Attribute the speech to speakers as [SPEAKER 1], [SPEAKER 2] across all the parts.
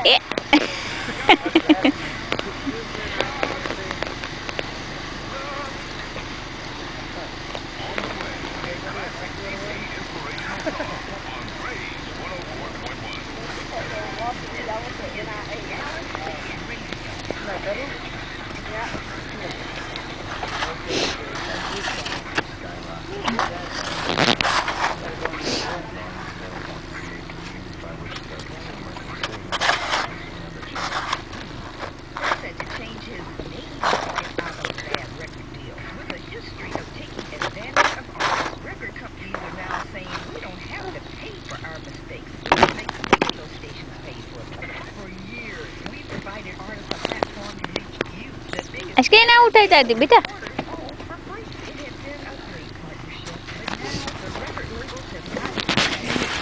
[SPEAKER 1] એ અશ્કે ના ઉઠાઈ દાદી બેટા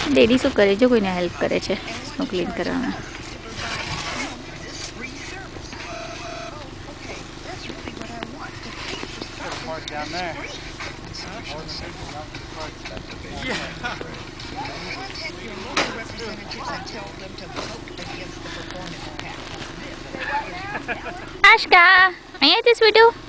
[SPEAKER 1] ડેડી શું કરે છે કોઈને હેલ્પ કરે છે સ્નો ક્લીન કરવામાં
[SPEAKER 2] Down there.
[SPEAKER 1] આશ્કા અહીંયા this video